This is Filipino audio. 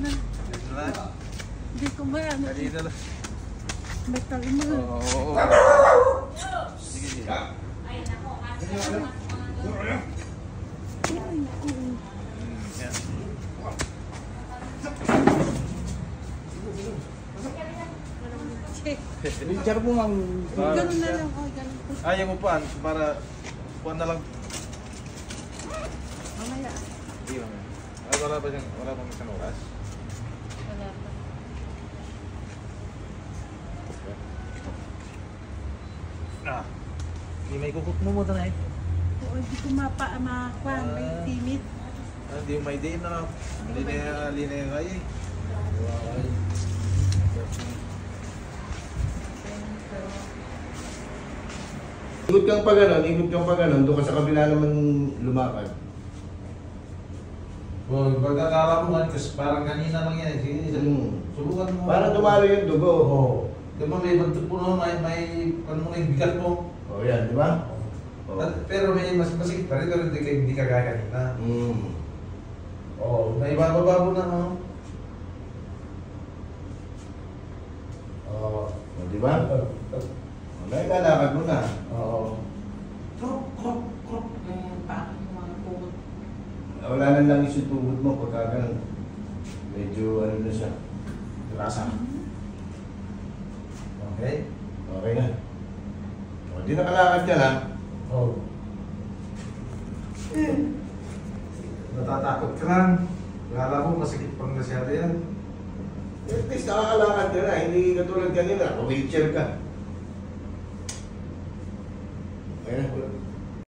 na. Dito na. Hindi ko ba ano. Dito na. Metal mo. Oo. Sige, sige. Ay, nako. Yan. Wheelchair mo ma'am. Ganun na lang. Oh, ganun po. Yung upuan para upuan na lang. Mamaya. Hindi lang. Ay, wala pa isang oras. Wala pa. Hindi may kukut mo na eh. Oo, hindi ko makuhan. May timid. Hindi may diin na. Hindi na yung ay. Ikot kang pa ganon, doon ka sa kabila naman lumakad. Pagkakala mo nga, kasi parang kanina lang yan. Sige, subukan mo. Para dumalo yung dugo. Oo. Diba may puno, may ano mo yung bigat mo. O yan, di ba? Pero may mas masikip pa rin, pero hindi ka gaya kanina. Oo, naibababa mo na, ano? Oo. O, di ba? Wala, ilalakad mo na. Oo. Krok. Paano yung mga pugot. Wala nang langis yung tubod mo pagka ganun. Medyo ano na siya. Rasa. Okay? Okay na. O, di nakalakad ka na. Oo. Natatakot ka lang. Akala mo masikip pang masyado yan. At least nakakalakad ka na. Hindi katulad kanina. Wheelchair ka.